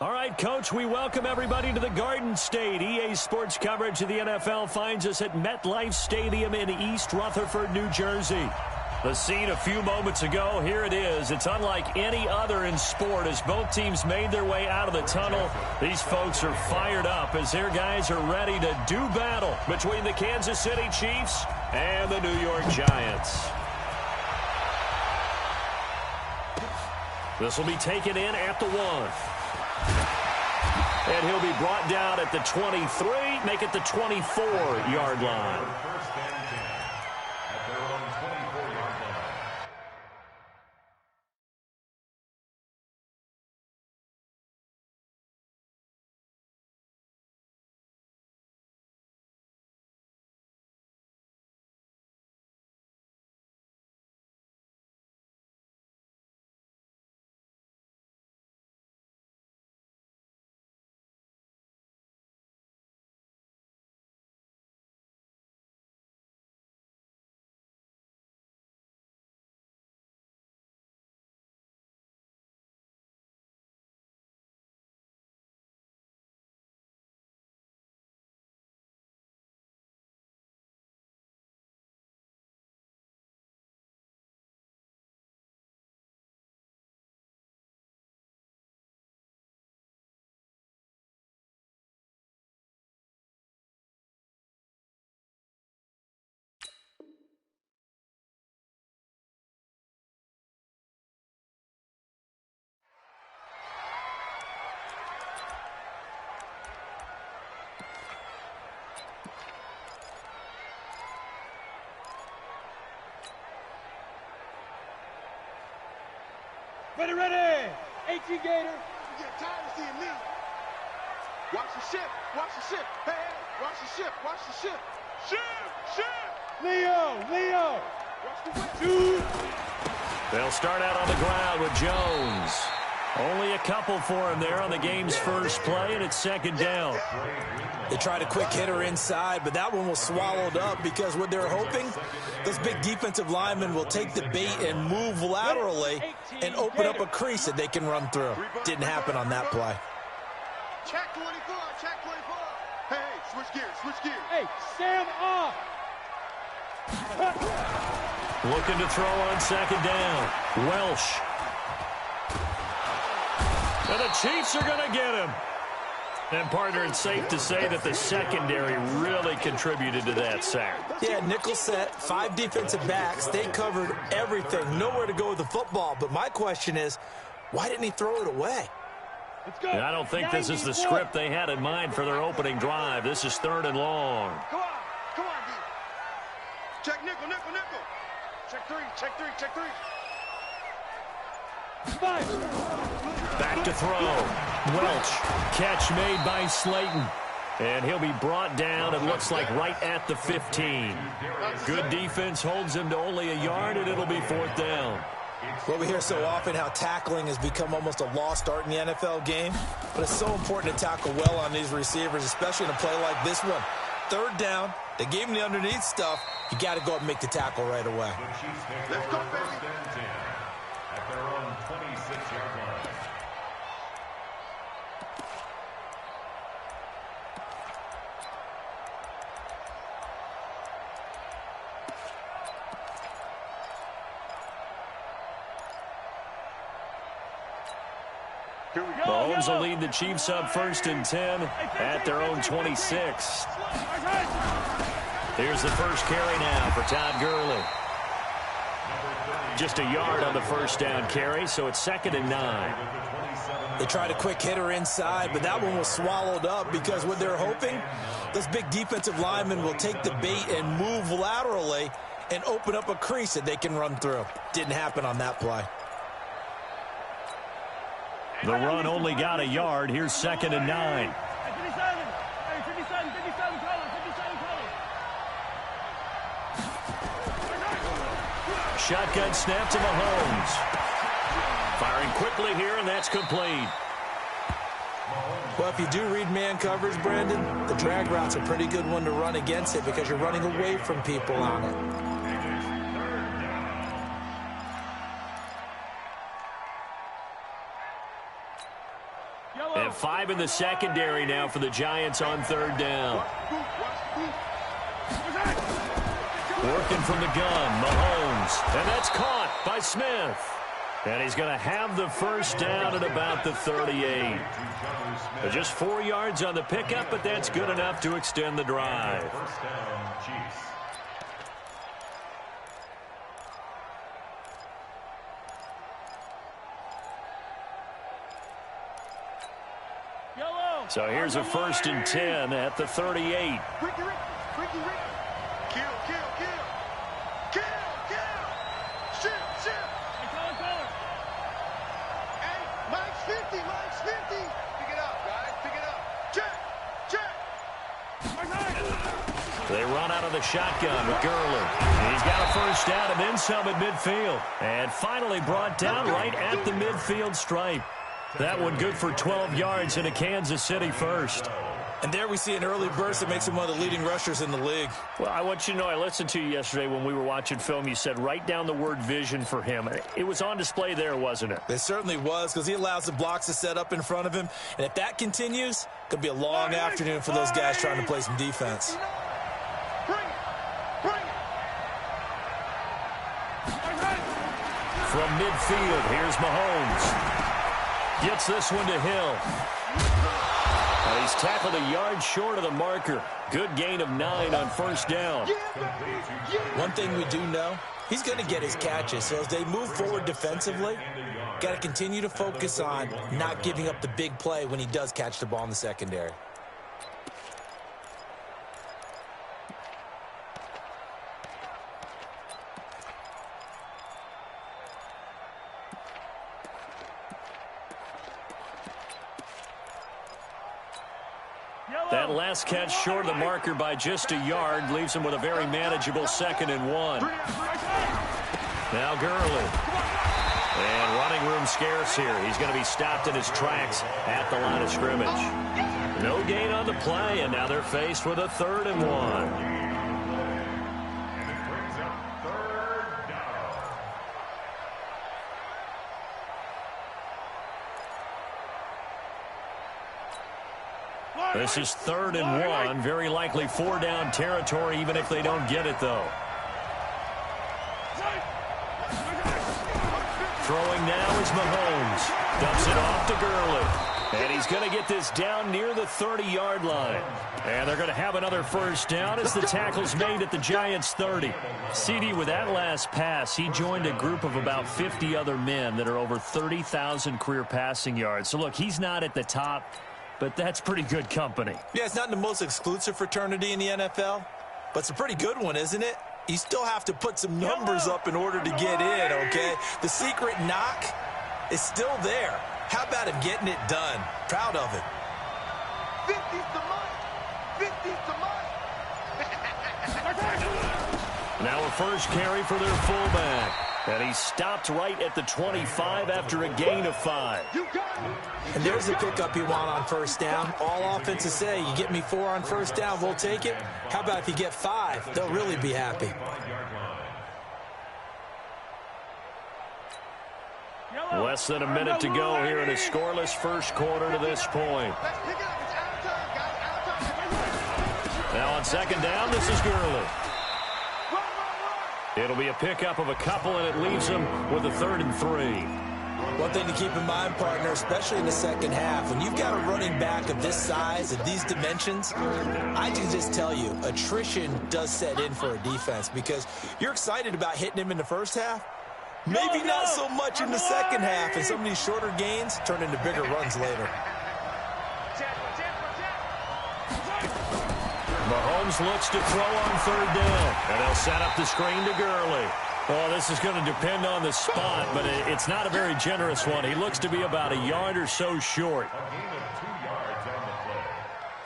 All right, Coach, we welcome everybody to the Garden State. EA Sports coverage of the NFL finds us at MetLife Stadium in East Rutherford, New Jersey. The scene a few moments ago, here it is. It's unlike any other in sport as both teams made their way out of the tunnel. These folks are fired up as their guys are ready to do battle between the Kansas City Chiefs and the New York Giants. This will be taken in at the 1. And he'll be brought down at the 23, make it the 24-yard line. Ready. 18 Gator. You get tired of seeing me. Watch the ship. Watch the ship. Hey, watch the ship. Watch the ship. Ship. Leo. Watch the whip. Dude. They'll start out on the ground with Jones. Only a couple for him there on the game's first play, and it's second down. They tried a quick hitter inside, but that one was swallowed up because what they're hoping, those big defensive linemen will take the bait and move laterally and open up a crease that they can run through. Didn't happen on that play. Check 24. Hey, switch gears. Hey, Sam off. Looking to throw on second down. Welsh. And the Chiefs are going to get him. And, partner, it's safe to say that the secondary really contributed to that sack. Yeah, nickel set, 5 defensive backs. They covered everything. Nowhere to go with the football. But my question is, why didn't he throw it away? Let's go. And I don't think this is the script they had in mind for their opening drive. This is 3rd and long. Come on, D. Check nickel. Check three. Back to throw. Welch. Catch made by Slayton. And he'll be brought down, it looks like, right at the 15. Good defense holds him to only a yard, and it'll be 4th down. Well, we hear so often how tackling has become almost a lost art in the NFL game. But it's so important to tackle well on these receivers, especially in a play like this one. 3rd down, they gave him the underneath stuff. You got to go up and make the tackle right away. Let's go, baby. At their own 26-yard line. Mahomes will lead the Chiefs up 1st and 10 at their own 26. Here's the first carry now for Todd Gurley. Just a yard on the first down carry, so it's 2nd and 9. They tried a quick hitter inside, but that one was swallowed up because what they're hoping, those big defensive linemen will take the bait and move laterally and open up a crease that they can run through. Didn't happen on that play. The run only got a yard. Here's 2nd and 9. 57, Shotgun snap to Mahomes. Firing quickly here, and that's complete. Well, if you do read man coverage, Brandon, the drag route's a pretty good one to run against it because you're running away from people on it. And 5 in the secondary now for the Giants on 3rd down. Working from the gun, Mahomes. And that's caught by Smith. And he's going to have the first down at about the 38. Just 4 yards on the pickup, but that's good enough to extend the drive. First down, Chiefs. So here's a 1st and 10 at the 38. Ricky. Kill. Ship. Hey, Mike's 50. Pick it up, guys. Pick it up. Check. They run out of the shotgun with Gurley. He's got a first down and then some at midfield. And finally brought down right at the midfield stripe. That one good for 12 yards in a Kansas City first. And there we see an early burst that makes him one of the leading rushers in the league. Well, I want you to know, I listened to you yesterday when we were watching film. You said write down the word vision for him. It was on display there, wasn't it? It certainly was, because he allows the blocks to set up in front of him. And if that continues, it could be a long afternoon for those guys trying to play some defense. Bring it. From midfield, here's Mahomes. Gets this one to Hill. He's tackled a yard short of the marker. Good gain of 9 on first down. One thing we do know, he's going to get his catches. So as they move forward defensively, got to continue to focus on not giving up the big play when he does catch the ball in the secondary. That last catch short of the marker by just a yard leaves him with a very manageable 2nd and 1. Now Gurley. And running room scarce here. He's going to be stopped in his tracks at the line of scrimmage. No gain on the play, and now they're faced with a 3rd and 1. This is 3rd and 1. Very likely 4-down territory, even if they don't get it, though. Throwing now is Mahomes. Dumps it off to Gurley. And he's going to get this down near the 30-yard line. And they're going to have another first down as the tackle's made at the Giants' 30. CD, with that last pass, he joined a group of about 50 other men that are over 30,000 career passing yards. So, look, he's not at the top, but that's pretty good company. Yeah, it's not the most exclusive fraternity in the NFL, but it's a pretty good one, isn't it? You still have to put some numbers up in order to get in, okay? The secret knock is still there. How about him getting it done? Proud of it. 50's the money. 50's the money. Now a first carry for their fullback. And he stopped right at the 25 after a gain of 5. And there's the pickup you want on first down. All offenses say, you get me 4 on first down, we'll take it. How about if you get 5? They'll really be happy. Less than a minute to go here in a scoreless first quarter to this point. Now on second down, this is Gurley. It'll be a pickup of a couple, and it leaves them with a 3rd and 3. One thing to keep in mind, partner, especially in the second half, when you've got a running back of this size, of these dimensions, I can just tell you, attrition does set in for a defense because you're excited about hitting him in the first half. Maybe not so much in the second half, and some of these shorter gains turn into bigger runs later. Mahomes looks to throw on 3rd down, and they'll set up the screen to Gurley. Well, this is going to depend on the spot, but it's not a very generous one. He looks to be about a yard or so short. A gain of 2 yards on the play.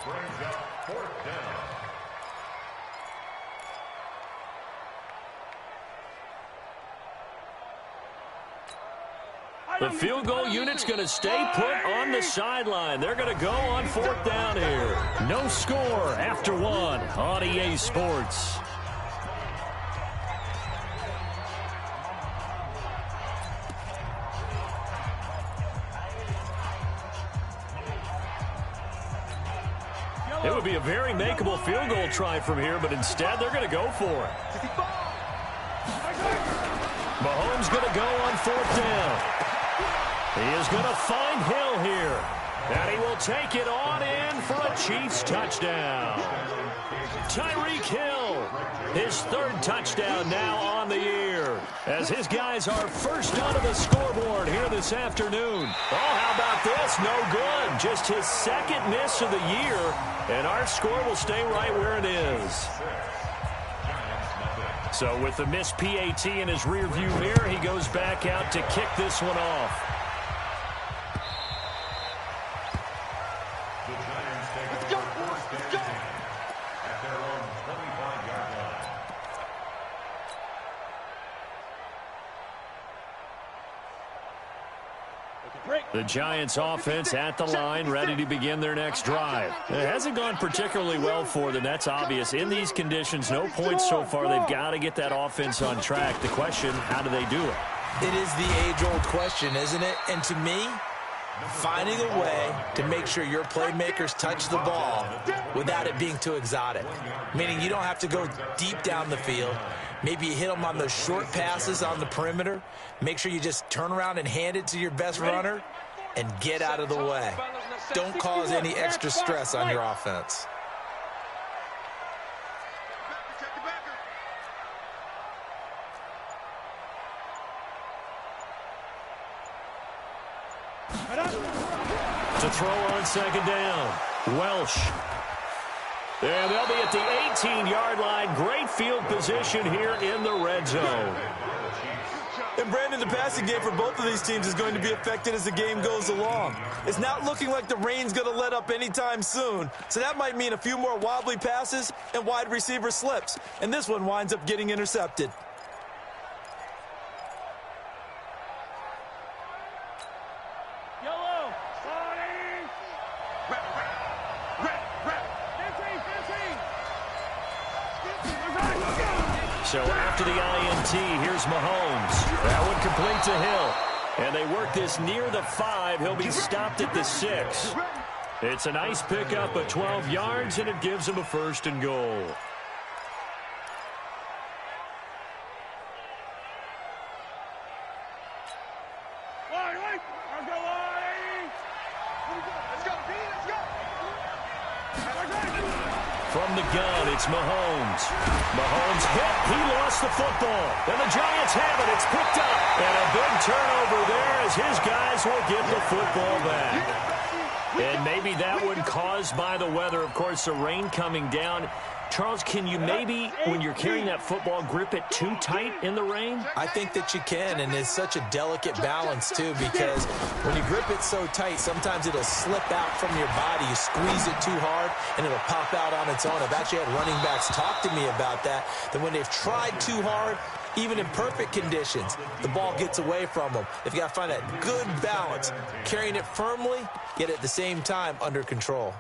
Brings up 4th down. The field goal unit's going to stay put on the sideline. They're going to go on 4th down here. No score after 1 on EA Sports. It would be a very makeable field goal try from here, but instead they're going to go for it. Mahomes going to go on 4th down. He is going to find Hill here. And he will take it on in for a Chiefs touchdown. Tyreek Hill, his 3rd touchdown now on the year, as his guys are first onto the scoreboard here this afternoon. Oh, how about this? No good. Just his 2nd miss of the year, and our score will stay right where it is. So with the missed PAT in his rearview mirror, he goes back out to kick this one off. The Giants offense at the line, ready to begin their next drive. It hasn't gone particularly well for them. That's obvious. In these conditions, no points so far. They've got to get that offense on track. The question, how do they do it? It is the age-old question, isn't it? And to me, finding a way to make sure your playmakers touch the ball without it being too exotic. Meaning you don't have to go deep down the field. Maybe you hit them on those short passes on the perimeter. Make sure you just turn around and hand it to your best runner and get out of the way. Don't cause any extra stress on your offense. To throw on 2nd down, Welsh. And they'll be at the 18-yard line. Great field position here in the red zone. And Brandon, the passing game for both of these teams is going to be affected as the game goes along. It's not looking like the rain's going to let up anytime soon. So that might mean a few more wobbly passes and wide receiver slips. And this one winds up getting intercepted. So after the INT, here's Mahomes. That one complete to Hill. And they work this near the 5. He'll be stopped at the 6. It's a nice pickup of 12 yards, and it gives him a 1st and goal. From the gun, it's Mahomes. Mahomes hit. He lost the football. And the Giants have it. It's picked up. And a big turnover there as his guys will get the football back. And maybe that one caused by the weather. Of course, the rain coming down. Charles, can you maybe, when you're carrying that football, grip it too tight in the rain? I think that you can, and it's such a delicate balance, too, because when you grip it so tight, sometimes it'll slip out from your body. You squeeze it too hard, and it'll pop out on its own. I've actually had running backs talk to me about that when they've tried too hard, even in perfect conditions, the ball gets away from them. If you got to find that good balance, carrying it firmly, yet at the same time under control.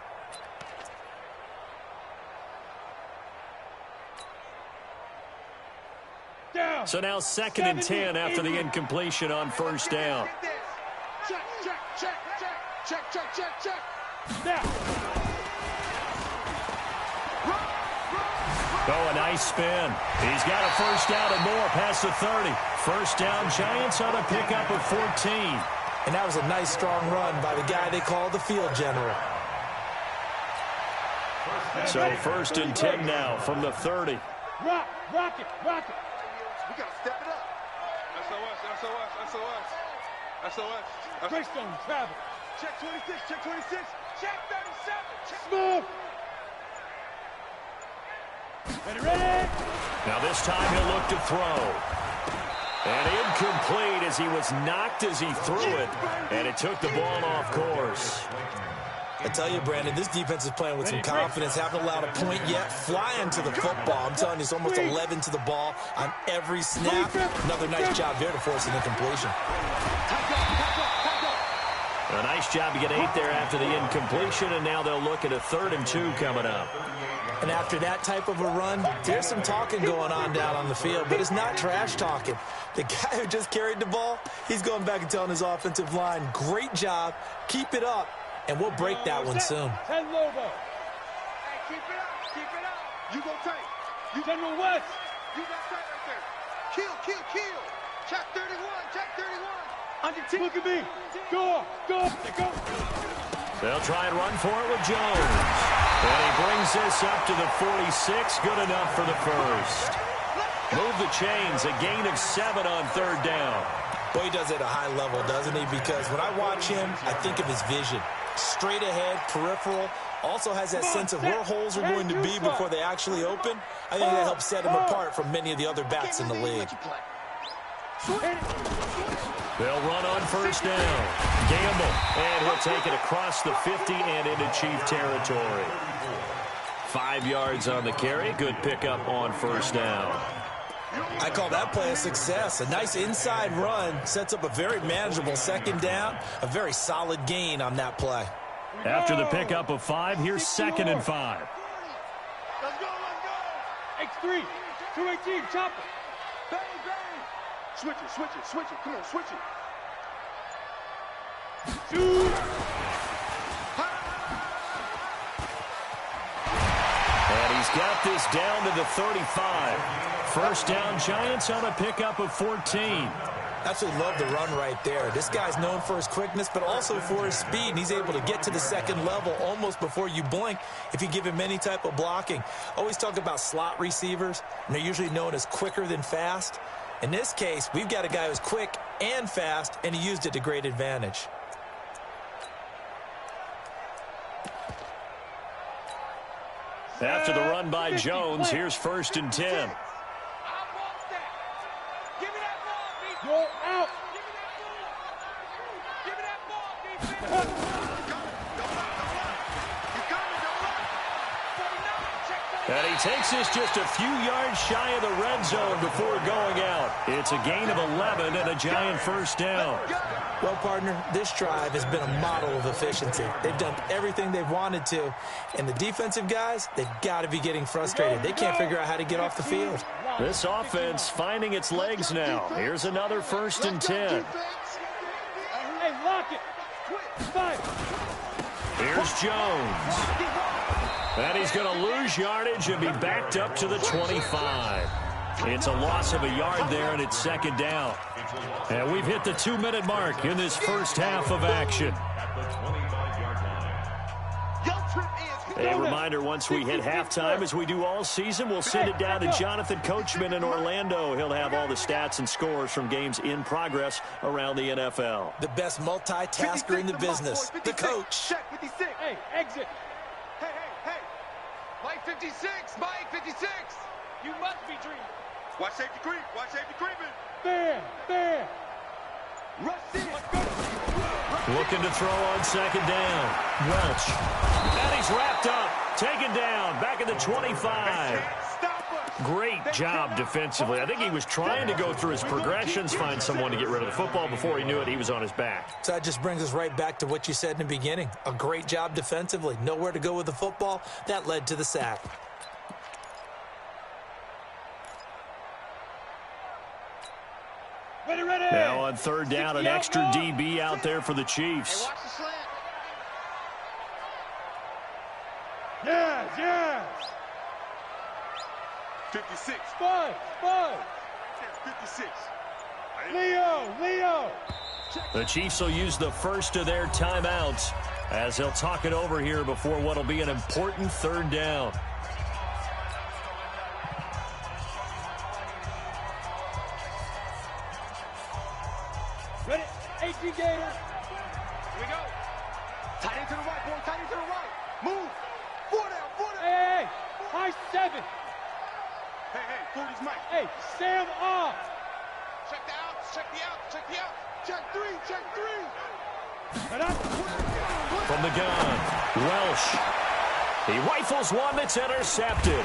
So now 2nd and 10 after the incompletion on 1st down. Check, check, check, check, check, check, check, check. Now. Oh, a nice spin. He's got a 1st down and more past the 30. 1st down, Giants on a pickup of 14. And that was a nice, strong run by the guy they call the field general. So 1st and 10 now from the 30. Rock it, rock it. We got to step it up. SOS. Greystone, travel. Check 26, check 26, check 37, check. Smooth. Ready. Now this time he'll look to throw. And incomplete as he was knocked as he threw it. And it took the ball off course. I tell you, Brandon, this defense is playing with some confidence. Haven't allowed a point yet. Flying to the football. I'm telling you, it's almost 11 to the ball on every snap. Another nice job there to force an incompletion. A nice job to get 8 there after the incompletion, and now they'll look at a 3rd and 2 coming up. And after that type of a run, there's some talking going on down on the field, but it's not trash talking. The guy who just carried the ball, he's going back and telling his offensive line, great job, keep it up. And we'll break that one soon. 10 logo. Keep it up. Keep it up. You go tight. You General West. You got tight right there. Kill, kill, kill. Check 31. Check 31. Under 10. Look at me. Go. Go. Go. They'll try and run for it with Jones. And he brings this up to the 46. Good enough for the first. Move the chains. A gain of 7 on third down. Well, he does it at a high level, doesn't he? Because when I watch him, I think of his vision. Straight ahead, peripheral. Also has that sense of where holes are going to be before they actually open. I think that helps set him apart from many of the other backs in the league. They'll run on first down. Gamble, and he'll take it across the 50 and into Chief territory. 5 yards on the carry. Good pickup on first down. I call that play a success. A nice inside run sets up a very manageable second down. A very solid gain on that play. After the pickup of 5, here's 2nd and 5. Let's go, let's go. X3. 218. Chopper. Bang, bang. Switch it, switch it, switch it. Come on, switch it. Shoot. And he's got this down to the 35. First down, Giants on a pickup of 14. Absolutely love the run right there. This guy's known for his quickness, but also for his speed. And he's able to get to the second level almost before you blink if you give him any type of blocking. Always talk about slot receivers, and they're usually known as quicker than fast. In this case, we've got a guy who's quick and fast, and he used it to great advantage. After the run by Jones, here's 1st and 10. Go out. Give me that ball, defense. And he takes this just a few yards shy of the red zone before going out. It's a gain of 11 and a Giant first down. Well, partner, this drive has been a model of efficiency. They've done everything they've wanted to. And the defensive guys, they've got to be getting frustrated. They can't figure out how to get off the field. This offense finding its legs now. Here's another 1st and 10. Hey, lock it. 5. Here's Jones. And he's going to lose yardage and be backed up to the 25. It's a loss of a yard there, and it's 2nd down. And we've hit the 2-minute mark in this first half of action. A reminder, once we hit halftime, as we do all season, we'll send it down to Jonathan Coachman in Orlando. He'll have all the stats and scores from games in progress around the NFL. The best multitasker in the business, the coach. Check 56. Hey, exit. Hey, hey, hey. Mike 56. Mike 56. You must be dreaming. Watch safety creep. Watch safety creeping. There. Rush in. Let's go. Looking to throw on 2nd down. Welch. And he's wrapped up. Taken down. Back at the 25. Great job defensively. I think he was trying to go through his progressions, find someone to get rid of the football. Before he knew it, he was on his back. So that just brings us right back to what you said in the beginning. A great job defensively. Nowhere to go with the football. That led to the sack. Ready. Now on 3rd down, an extra DB out there for the Chiefs. Hey, watch the slant. Yes. 56. 5. 56. Leo. The Chiefs will use the first of their timeouts as they'll talk it over here before what will be an important 3rd down. Ready. 18 Gator. Here we go. Tight end to the right, boy. Tight end to the right. Move. 4 down. Hey. High 7. Hey, 40's Mike. Hey, Sam off. Check the outs. Check the outs. Check the outs. Check 3. Check 3. And up. From the gun, Welsh. He rifles one that's intercepted.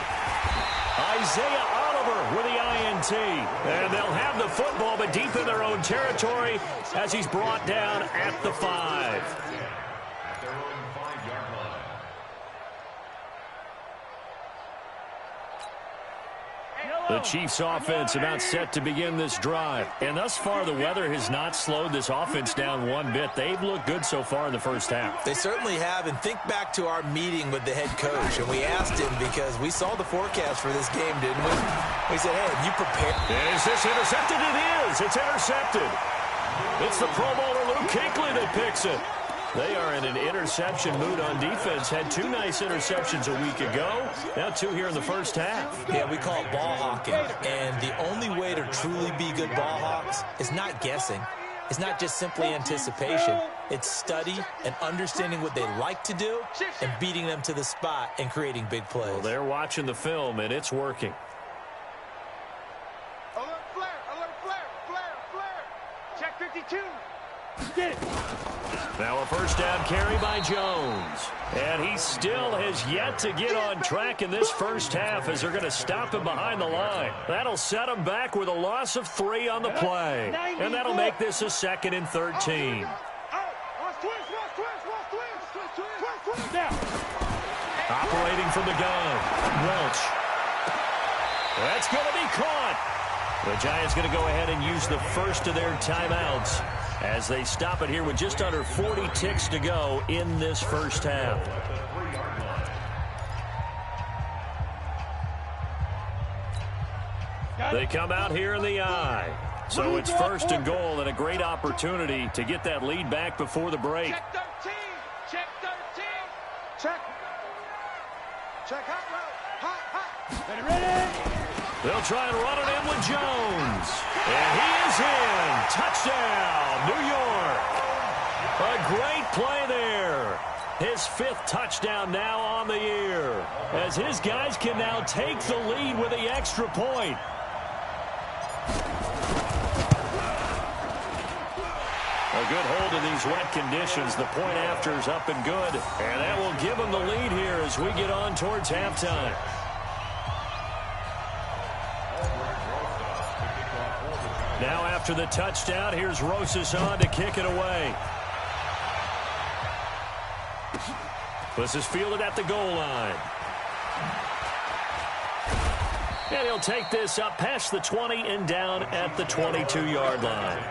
Isaiah Oliver with the INT. And they'll have the football, but deep in their own territory as he's brought down at the 5. The Chiefs offense about set to begin this drive. And thus far, the weather has not slowed this offense down one bit. They've looked good so far in the first half. They certainly have. And think back to our meeting with the head coach. And we asked him because we saw the forecast for this game, didn't we? We said, hey, have you prepared? Is this intercepted? It is. It's intercepted. It's the Pro Bowler Luke Kuechly that picks it. They are in an interception mood on defense. Had 2 nice interceptions a week ago. Now 2 here in the first half. Yeah, we call it ball hawking. And the only way to truly be good ball hawks is not guessing. It's not just simply anticipation. It's study and understanding what they like to do and beating them to the spot and creating big plays. Well, they're watching the film, and it's working. Alert flare, alert flare, flare, flare. Check 52. Get it. Now a first down carry by Jones. And he still has yet to get on track in this first half as they're going to stop him behind the line. That'll set him back with a loss of 3 on the play. And that'll make this a 2nd and 13. Operating from the gun. Welch. That's going to be caught. The Giants going to go ahead and use the first of their timeouts as they stop it here with just under 40 ticks to go in this first half. They come out here in the I. So it's 1st and goal and a great opportunity to get that lead back before the break. Check 13. Check 13. Check. Check hot route. Hot, hot. Ready. They'll try and run it in with Jones. And he is in. Touchdown, New York. A great play there. His 5th touchdown now on the year, as his guys can now take the lead with the extra point. A good hold in these wet conditions. The point after is up and good. And that will give them the lead here as we get on towards halftime. Now after the touchdown, here's Rosas on to kick it away. This is fielded at the goal line. And he'll take this up past the 20 and down at the 22-yard line.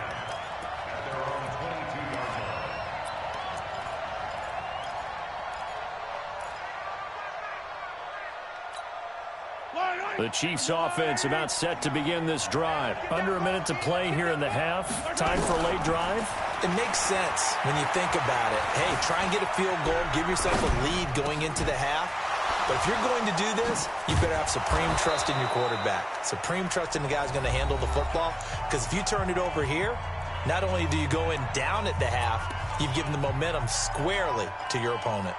The Chiefs offense about set to begin this drive. Under a minute to play here in the half. Time for a late drive. It makes sense when you think about it. Hey, try and get a field goal. Give yourself a lead going into the half. But if you're going to do this, you better have supreme trust in your quarterback. Supreme trust in the guy's going to handle the football. Because if you turn it over here, not only do you go in down at the half, you've given the momentum squarely to your opponent.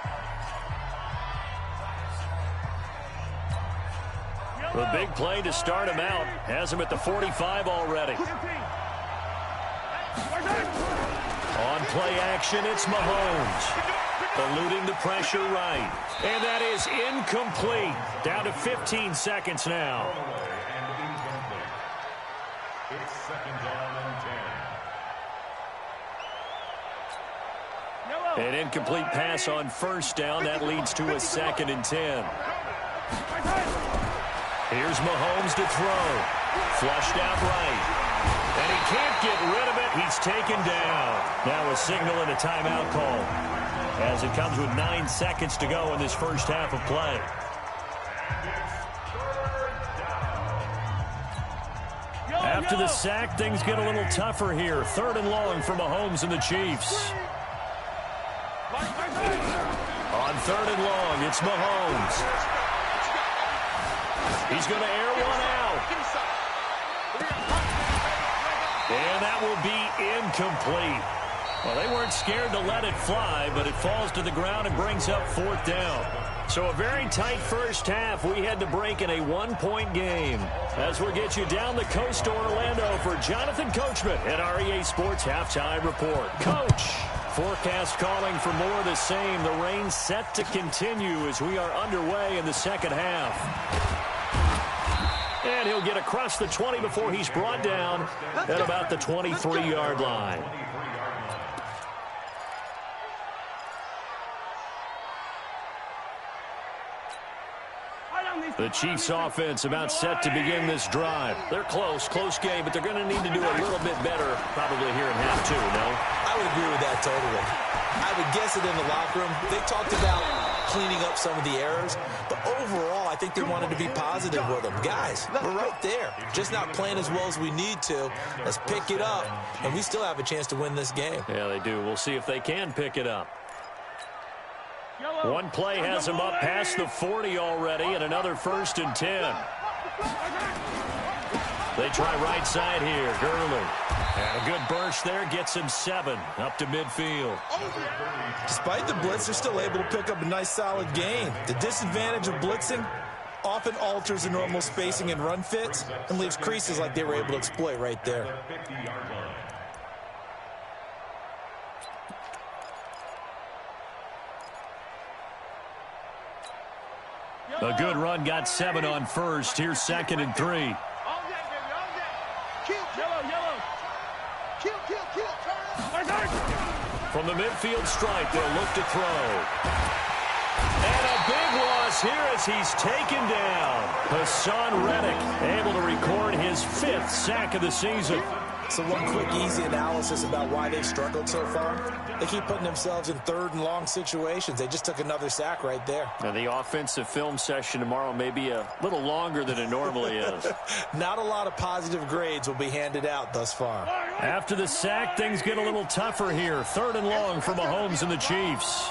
The big play to start him out. Has him at the 45 already. On play action, it's Mahomes. Eluding the pressure right. And that is incomplete. Down to 15 seconds now. It's 2nd down and 10. An incomplete pass on 1st down. That leads to a 2nd and 10. Here's Mahomes to throw. Flushed out right. And he can't get rid of it. He's taken down. Now a signal and a timeout call, as it comes with 9 seconds to go in this first half of play. After the sack, things get a little tougher here. 3rd and long for Mahomes and the Chiefs. On 3rd and long, it's Mahomes. He's going to air one out. And that will be incomplete. Well, they weren't scared to let it fly, but it falls to the ground and brings up 4th down. So a very tight first half. We had to break in a 1-point game. As we'll get you down the coast to Orlando for Jonathan Coachman at our EA Sports Halftime Report. Coach, forecast calling for more of the same. The rain set to continue as we are underway in the second half. And he'll get across the 20 before he's brought down at about the 23-yard line. The Chiefs offense about set to begin this drive. They're close game, but they're going to need to do a little bit better probably here in half two, no? I would agree with that totally. I would guess it in the locker room. They talked about cleaning up some of the errors, but overall, I think they wanted to be positive with them. Guys, we're right there. Just not playing as well as we need to. Let's pick it up, and we still have a chance to win this game. Yeah, they do. We'll see if they can pick it up. One play has them up past the 40 already, and another 1st and 10. They try right side here. Gurley. And a good burst there gets him 7 up to midfield. Despite the blitz, they're still able to pick up a nice solid gain. The disadvantage of blitzing often alters the normal spacing and run fits and leaves creases like they were able to exploit right there. A good run got 7 on 1st. Here's 2nd and 3. From the midfield stripe, they'll look to throw. And a big loss here as he's taken down. Hassan Reddick able to record his 5th sack of the season. So one quick, easy analysis about why they've struggled so far. They keep putting themselves in 3rd and long situations. They just took another sack right there. Now the offensive film session tomorrow may be a little longer than it normally is. Not a lot of positive grades will be handed out thus far. After the sack, things get a little tougher here. 3rd and long for Mahomes and the Chiefs.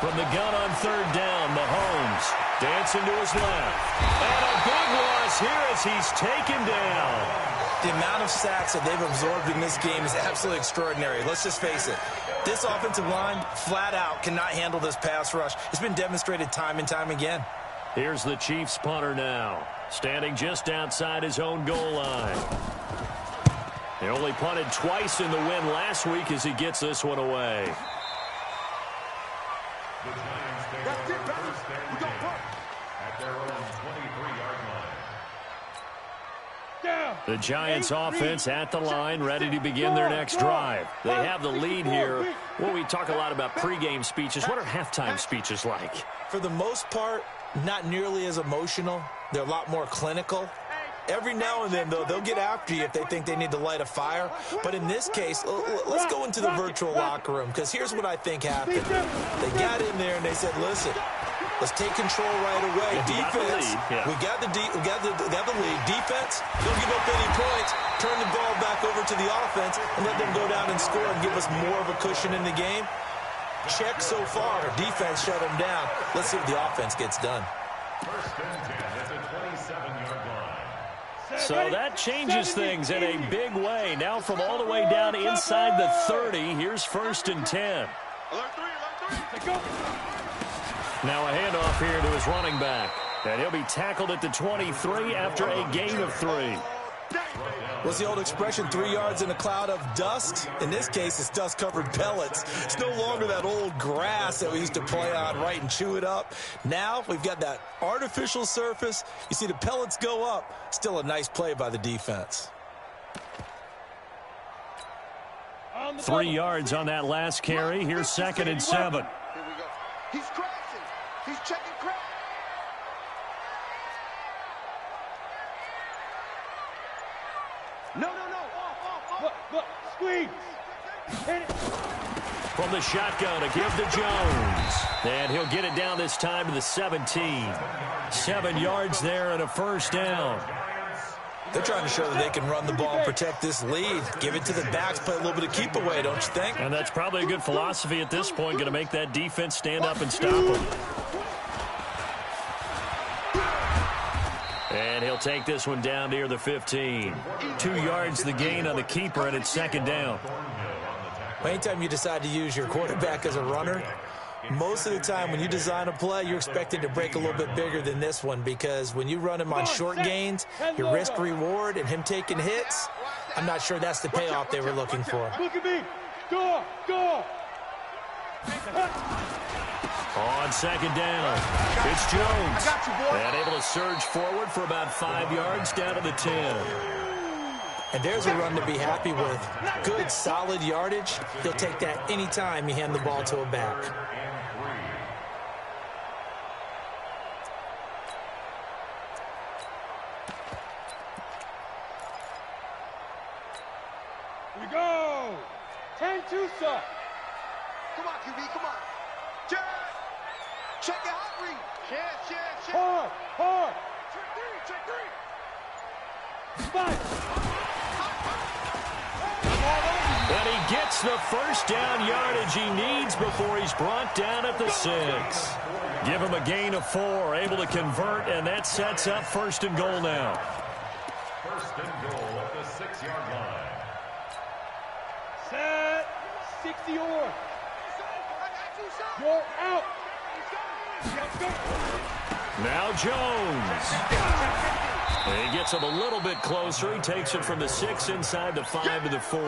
From the gun on 3rd down, Mahomes dancing to his left. And a big loss here as he's taken down. The amount of sacks that they've absorbed in this game is absolutely extraordinary. Let's just face it. This offensive line, flat out, cannot handle this pass rush. It's been demonstrated time and time again. Here's the Chiefs punter now, standing just outside his own goal line. They only punted twice in the win last week as he gets this one away. The Giants take over 1st and 10 at their own 23-yard line. The Giants offense at the line, ready to begin their next drive. They have the lead here. Well, we talk a lot about pregame speeches. What are halftime speeches like? For the most part, not nearly as emotional. They're a lot more clinical. Every now and then, though, they'll get after you if they think they need to light a fire. But in this case, let's go into the virtual locker room, because here's what I think happened. They got in there and they said, listen, let's take control right away. Defense, we got the lead. Defense, don't give up any points. Turn the ball back over to the offense and let them go down and score and give us more of a cushion in the game. Check so far. Defense shut them down. Let's see what the offense gets done. 1st and 10 at the 27-yard line. So that changes things in a big way. Now from all the way down inside the 30, here's 1st and 10. Now a handoff here to his running back. And he'll be tackled at the 23 after a gain of 3. What's the old expression, 3 yards in a cloud of dust? In this case, it's dust-covered pellets. It's no longer that old grass that we used to play on, right, and chew it up. Now we've got that artificial surface. You see the pellets go up. Still a nice play by the defense. 3 yards on that last carry. Here's 2nd and 7. Here we go. He's crashing. He's checking crash. No. Look, squeeze. Hit it. From the shotgun to give to Jones. And he'll get it down this time to the 17. 7 yards there and a 1st down. They're trying to show that they can run the ball and protect this lead. Give it to the backs, play a little bit of keep away, don't you think? And that's probably a good philosophy at this point, going to make that defense stand up and stop them. And he'll take this one down near the 15. 2 yards the gain on the keeper, and it's 2nd down. Anytime you decide to use your quarterback as a runner, most of the time when you design a play, you're expected to break a little bit bigger than this one, because when you run him on short gains, your risk-reward and him taking hits, I'm not sure that's the payoff they were looking for. Look at me. Go. On 2nd down, it's Jones. And able to surge forward for about 5 yards down to the 10. And there's a run to be happy with. Good, solid yardage. He'll take that anytime you hand the ball to a back. 22, sir. Come on, QB, come on. Check. Check it out, read. Check. Hard. Check three. Fight. And he gets the first down yardage he needs before he's brought down at the 6. Give him a gain of 4, able to convert, and that sets up 1st and goal now. 1st and goal at the 6-yard line. Set. 60 or. You're out. Now Jones. And he gets him a little bit closer. He takes it from the 6 inside the 5 to the 4.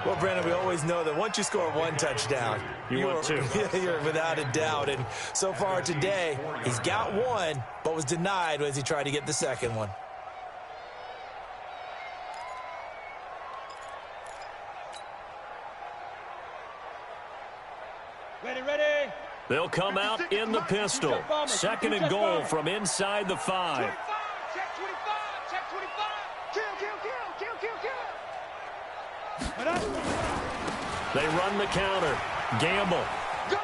Well, Brandon, we always know that once you score 1 touchdown, you want 2. You're without a doubt. And so far today, he's got 1, but was denied as he tried to get the 2nd one. Ready. They'll come out in the pistol. 2nd and goal from inside the 5. Check 25. Kill. They run the counter. Gamble. Go.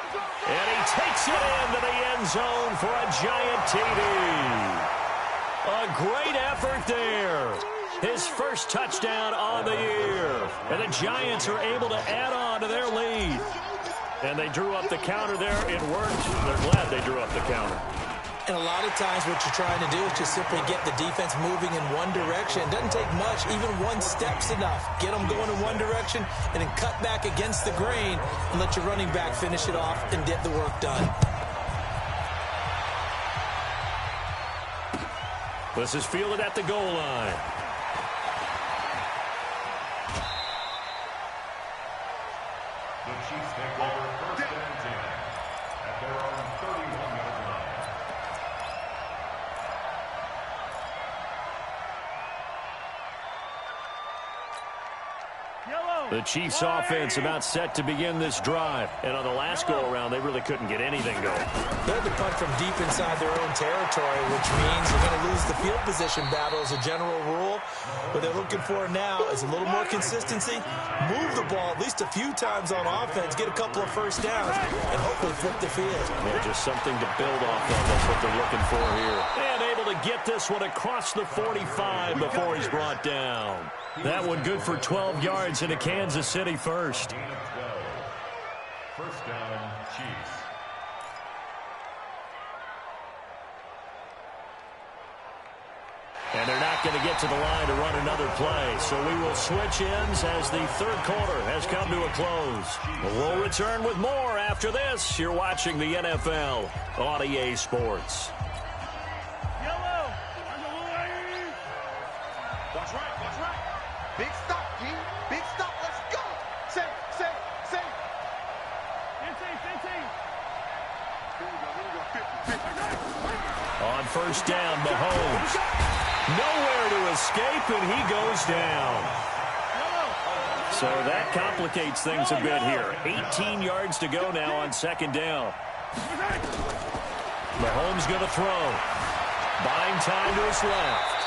And he takes it into the end zone for a giant TD. A great effort there. His first touchdown on the year. And the Giants are able to add on to their lead. And they drew up the counter there. It worked. They're glad they drew up the counter. And a lot of times what you're trying to do is just simply get the defense moving in one direction. It doesn't take much. Even 1 step's enough. Get them going in one direction and then cut back against the grain and let your running back finish it off and get the work done. This is fielded at the goal line. The Chiefs take over 1st and 10 at their own 31-yard line. The Chiefs offense about set to begin this drive. And on the last go-around, they really couldn't get anything going. They had to punt from deep inside their own territory, which means they're going to lose the field position battle as a general rule. What they're looking for now is a little more consistency, move the ball at least a few times on offense, get a couple of first downs, and hopefully flip the field. Yeah, just something to build off of. That's what they're looking for here. And able to get this one across the 45 before he's brought down. That one good for 12 yards into Kansas City first. Gain of 12. 1st down, Chiefs. And they're not going to get to the line to run another play. So we will switch ends as the 3rd quarter has come to a close. We'll return with more after this. You're watching the NFL on EA Sports. That's right. Big stop, G. Big stop. Let's go. Say. On 1st down, Mahomes. Nowhere to escape, and he goes down. So that complicates things a bit here. 18 yards to go now on 2nd down. Mahomes going to throw. Buying time to his left.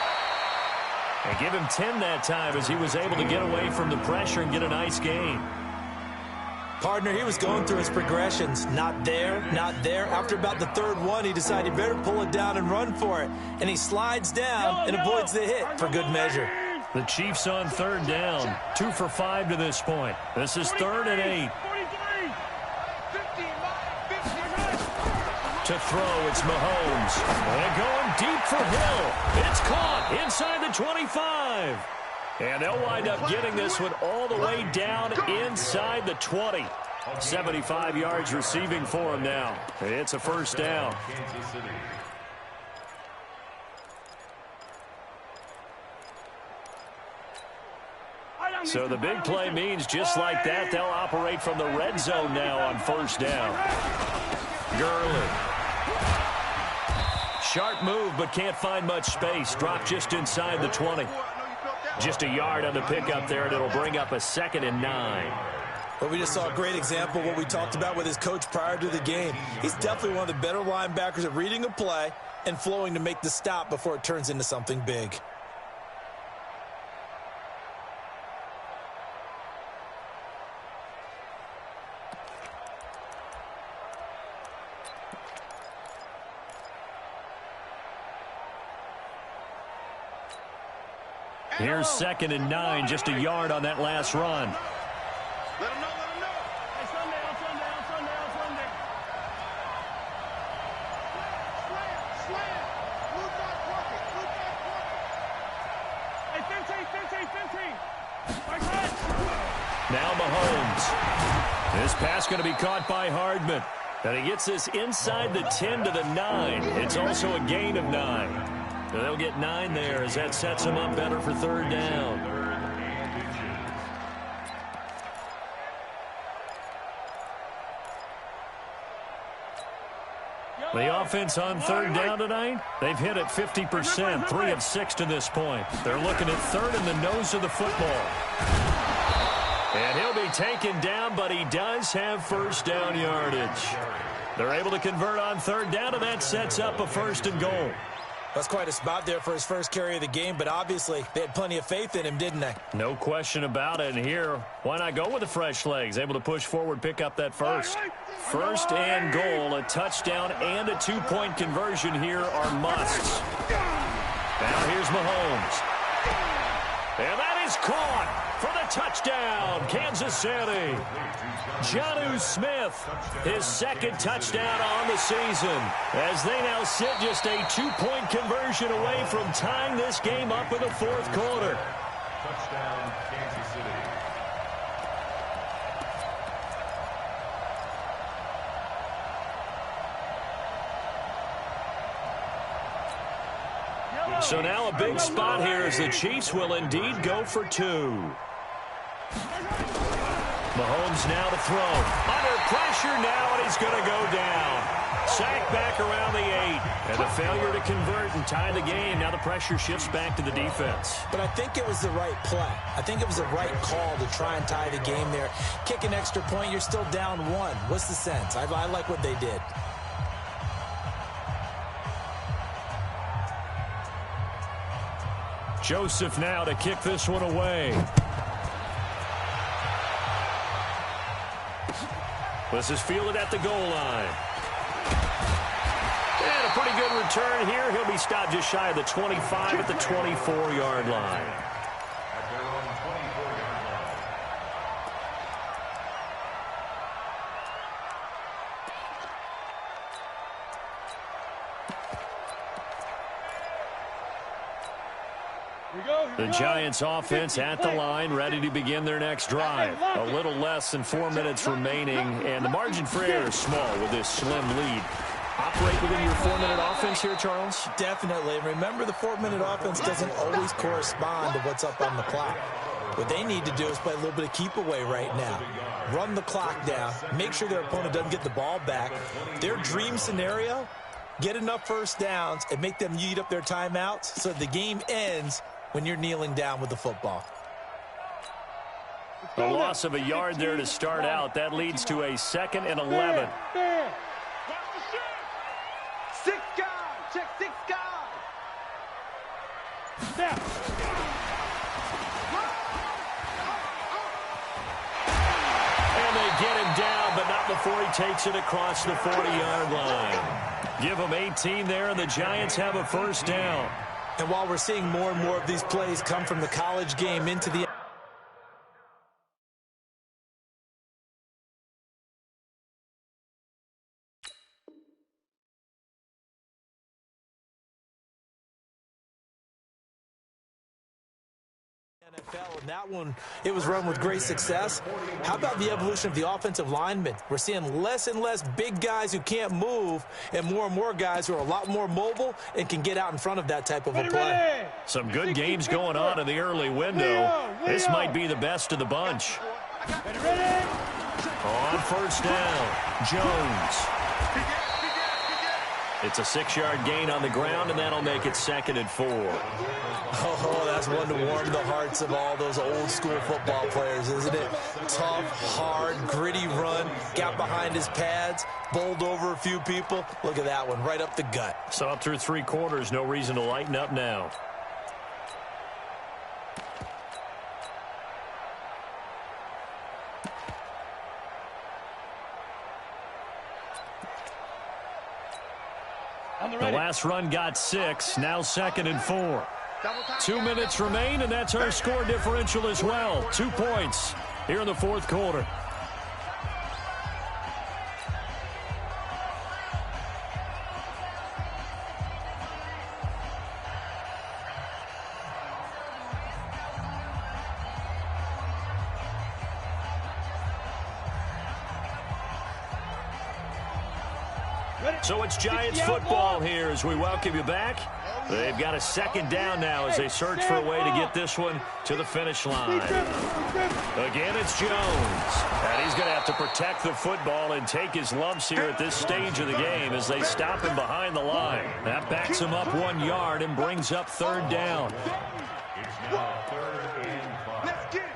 And give him 10 that time as he was able to get away from the pressure and get a nice gain. Partner, he was going through his progressions. Not there. After about the 3rd one, he decided he better pull it down and run for it. And he slides down and avoids the hit for good measure. The Chiefs on 3rd down. 2 for 5 to this point. This is 3rd and 8. To throw, it's Mahomes. And going deep for Hill. It's caught inside the 25. And they'll wind up getting this one all the way down inside the 20. 75 yards receiving for him now. It's a 1st down. Kansas City. So the big play means just like that, they'll operate from the red zone now on 1st down. Gurley. Sharp move, but can't find much space. Drop just inside the 20. Just a yard on the pickup there, and it'll bring up a 2nd and 9. But we just saw a great example of what we talked about with his coach prior to the game. He's definitely one of the better linebackers at reading a play and flowing to make the stop before it turns into something big. Here's 2nd and 9, just a yard on that last run. Let him know, let him know. Hey, Sunday. Slam. Blue dot working. Hey, 15. My touch. Now Mahomes. This pass going to be caught by Hardman. And he gets this inside the 10 to the 9. It's also a gain of 9. So they'll get 9 there as that sets them up better for 3rd down. The offense on 3rd down tonight, they've hit it 50%, 3 of 6 to this point. They're looking at 3rd in the nose of the football. And he'll be taken down, but he does have 1st down yardage. They're able to convert on 3rd down, and that sets up a 1st and goal. That's quite a spot there for his first carry of the game, but obviously they had plenty of faith in him, didn't they? No question about it. And here, why not go with the fresh legs? Able to push forward, pick up that 1st. 1st and goal, a touchdown and a 2-point conversion here are musts. Now here's Mahomes. And that is caught for the touchdown, Kansas City. Jonnu Smith, his 2nd touchdown on the season, as they now sit just a 2-point conversion away from tying this game up in the 4th quarter. Touchdown, Kansas City. So now a big spot here as the Chiefs will indeed go for 2. Mahomes now to throw. Under pressure now, and he's going to go down. Sacked back around the 8. And a failure to convert and tie the game. Now the pressure shifts back to the defense. But I think it was the right play. I think it was the right call to try and tie the game there. Kick an extra point, you're still down 1. What's the sense? I like what they did. Joseph now to kick this one away. This is fielded at the goal line. And a pretty good return here. He'll be stopped just shy of the 25 at the 24-yard line. At their own 24-yard line. The Giants offense at the line, ready to begin their next drive. A little less than 4 minutes remaining, and the margin for error is small with this slim lead. Operate within your 4-minute offense here, Charles? Definitely. And remember, the 4-minute offense doesn't always correspond to what's up on the clock. What they need to do is play a little bit of keep away right now. Run the clock down. Make sure their opponent doesn't get the ball back. Their dream scenario, get enough 1st downs and make them eat up their timeouts so the game ends when you're kneeling down with the football. A loss of a yard there to start out. That leads to a 2nd and 11. Six guys. Check 6 guys. Snap. And they get him down, but not before he takes it across the 40-yard line. Give him 18 there, and the Giants have a 1st down. And while we're seeing more and more of these plays come from the college game into the NFL, and that one, it was run with great success. How about the evolution of the offensive linemen? We're seeing less and less big guys who can't move and more guys who are a lot more mobile and can get out in front of that type of a play. Some good games going on in the early window. This might be the best of the bunch. On 1st down, Jones. It's a 6-yard gain on the ground, and that'll make it 2nd and 4. Oh, that's one to warm the hearts of all those old-school football players, isn't it? Tough, hard, gritty run, got behind his pads, bowled over a few people. Look at that one, right up the gut. So up through 3 quarters, no reason to lighten up now. The last run got 6, now 2nd and 4. 2 minutes remain, and that's our score differential as well. 2 points here in the fourth quarter. So it's Giants football here as we welcome you back. They've got a second down now as they search for a way to get this one to the finish line. Again, it's Jones. And he's going to have to protect the football and take his lumps here at this stage of the game as they stop him behind the line. That backs him up 1 yard and brings up third down. It's now 3rd and 5. Let's get it.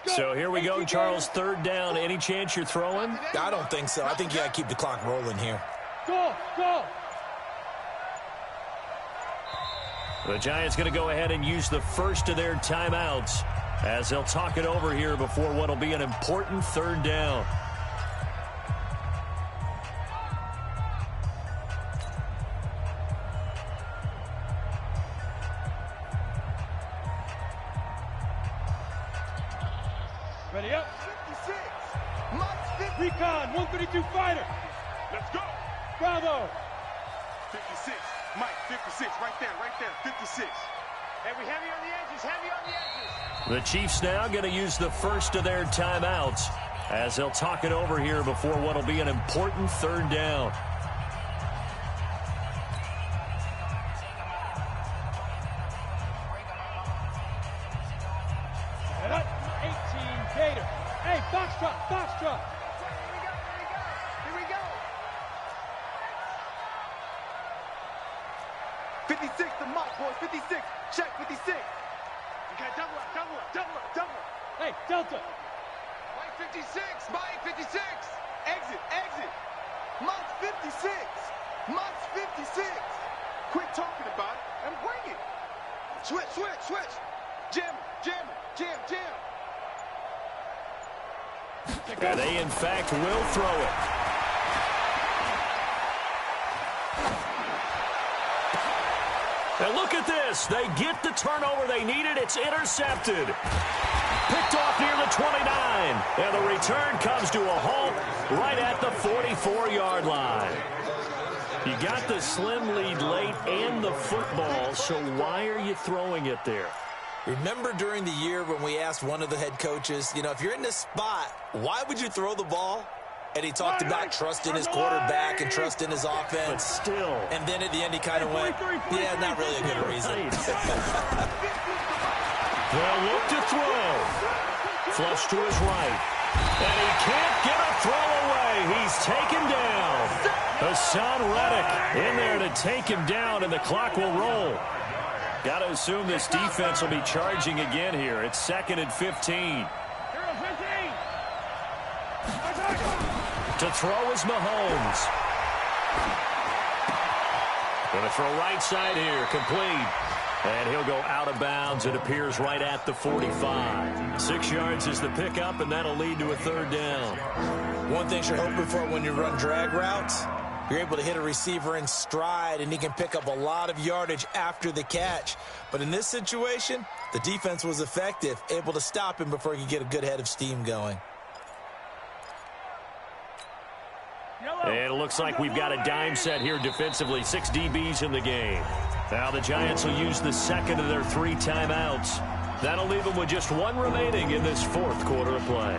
So here we go, Charles, third down. Any chance you're throwing? I don't think so. I think you got to keep the clock rolling here. Go, go. The Giants going to go ahead and use the first of their timeouts as they'll talk it over here before what will be an important third down. Ready up. 56. Mike's 50. Recon, 132 fighter. Let's go. Bravo. 56. Mike, 56. Right there, 56. Hey, we heavy on the edges, heavy on the edges. The Chiefs now going to use the first of their timeouts as they'll talk it over here before what will be an important third down. And up, 18 Gator. Hey, box truck, box truck. Here we go. 56 to Mike, boys. 56. Check 56. You got double up, double up, double up, double up. Hey, Delta. Mike 56. Mike 56. Exit, exit. Mike's 56. Mike's 56. Quit talking about it and bring it. Switch, switch, switch. Jam, jam, jam, jam. And they, in fact, will throw it. And look at this. They get the turnover they needed. It's intercepted. Picked off near the 29. And the return comes to a halt right at the 44-yard line. You got the slim lead late and the football, so why are you throwing it there? Remember during the year when we asked one of the head coaches, you know, if you're in this spot, why would you throw the ball? And he talked about trust in his quarterback and trust in his offense. But still. And then at the end he kind of went, yeah, not really a good reason. They'll look to throw. Flush to his right. And he can't get a throw away. He's taken down. Hassan Reddick in there to take him down, and the clock will roll. Got to assume this defense will be charging again here. It's 2nd and 15. To throw is Mahomes. Going to throw right side here, complete. And he'll go out of bounds. It appears right at the 45. 6 yards is the pickup, and that'll lead to a third down. One thing you're hoping for when you run drag routes, you're able to hit a receiver in stride, and he can pick up a lot of yardage after the catch. But in this situation, the defense was effective, able to stop him before he could get a good head of steam going. And it looks like we've got a dime set here defensively. 6 DBs in the game. Now the Giants will use the second of their 3 timeouts. That'll leave them with just 1 remaining in this fourth quarter of play.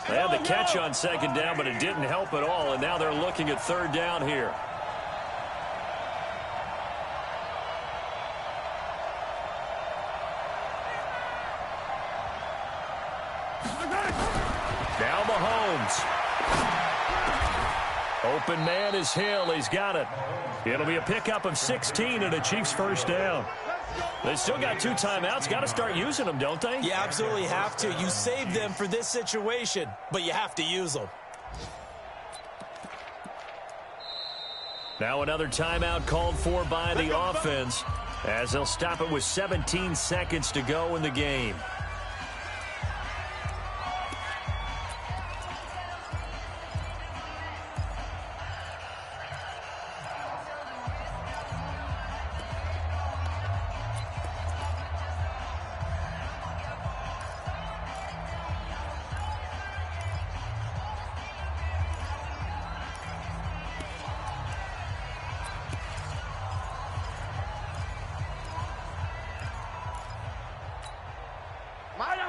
They had the catch on second down, but it didn't help at all, and now they're looking at third down here. Now Mahomes. Open man is Hill. He's got it. It'll be a pickup of 16 and a Chiefs first down. Let's go. They still got 2 timeouts. Got to start using them, don't they? You absolutely have to. You save them for this situation, but you have to use them. Now another timeout called for by the offense, as they'll stop it with 17 seconds to go in the game.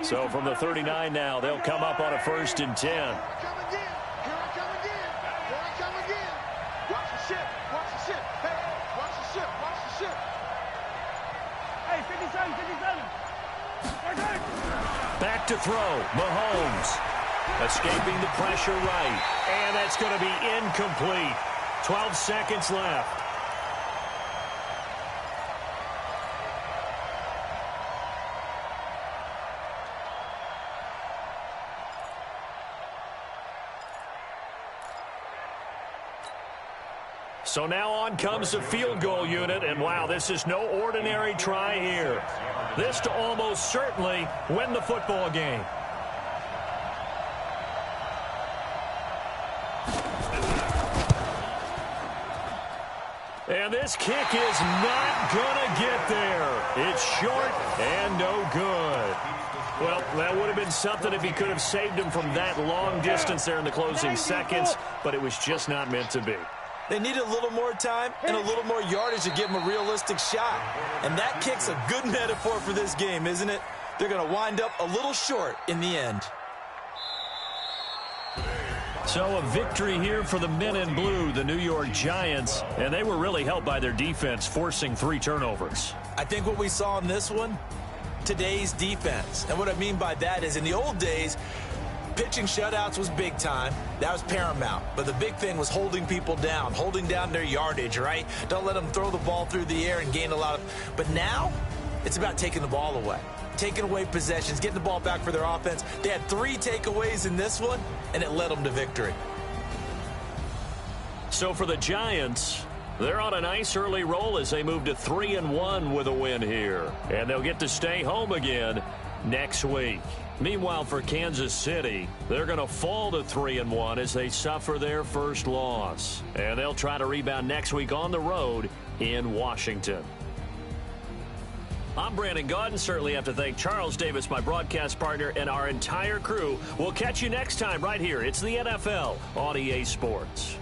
So from the 39 now, they'll come up on a 1st and 10. Here I come again. Here I come again. Here I come again. Watch the ship. Watch the ship. Hey, watch the ship. Watch the ship. Hey, 57, 57. Back to throw. Mahomes escaping the pressure right. And that's going to be incomplete. 12 seconds left. So now on comes the field goal unit, and wow, this is no ordinary try here. This to almost certainly win the football game. And this kick is not going to get there. It's short and no good. Well, that would have been something if he could have saved him from that long distance there in the closing seconds, but it was just not meant to be. They need a little more time and a little more yardage to give them a realistic shot. And that kick's a good metaphor for this game, isn't it? They're going to wind up a little short in the end. So a victory here for the men in blue, the New York Giants, and they were really helped by their defense, forcing 3 turnovers. I think what we saw in this one, today's defense. And what I mean by that is in the old days, pitching shutouts was big time. That was paramount. But the big thing was holding people down, holding down their yardage, right? Don't let them throw the ball through the air and gain a lot of... But now, it's about taking the ball away. Taking away possessions, getting the ball back for their offense. They had 3 takeaways in this one, and it led them to victory. So for the Giants, they're on a nice early roll as they move to 3-1 with a win here. And they'll get to stay home again next week. Meanwhile, for Kansas City, they're going to fall to 3-1 as they suffer their first loss. And they'll try to rebound next week on the road in Washington. I'm Brandon Gaudin. Certainly have to thank Charles Davis, my broadcast partner, and our entire crew. We'll catch you next time right here. It's the NFL on EA Sports.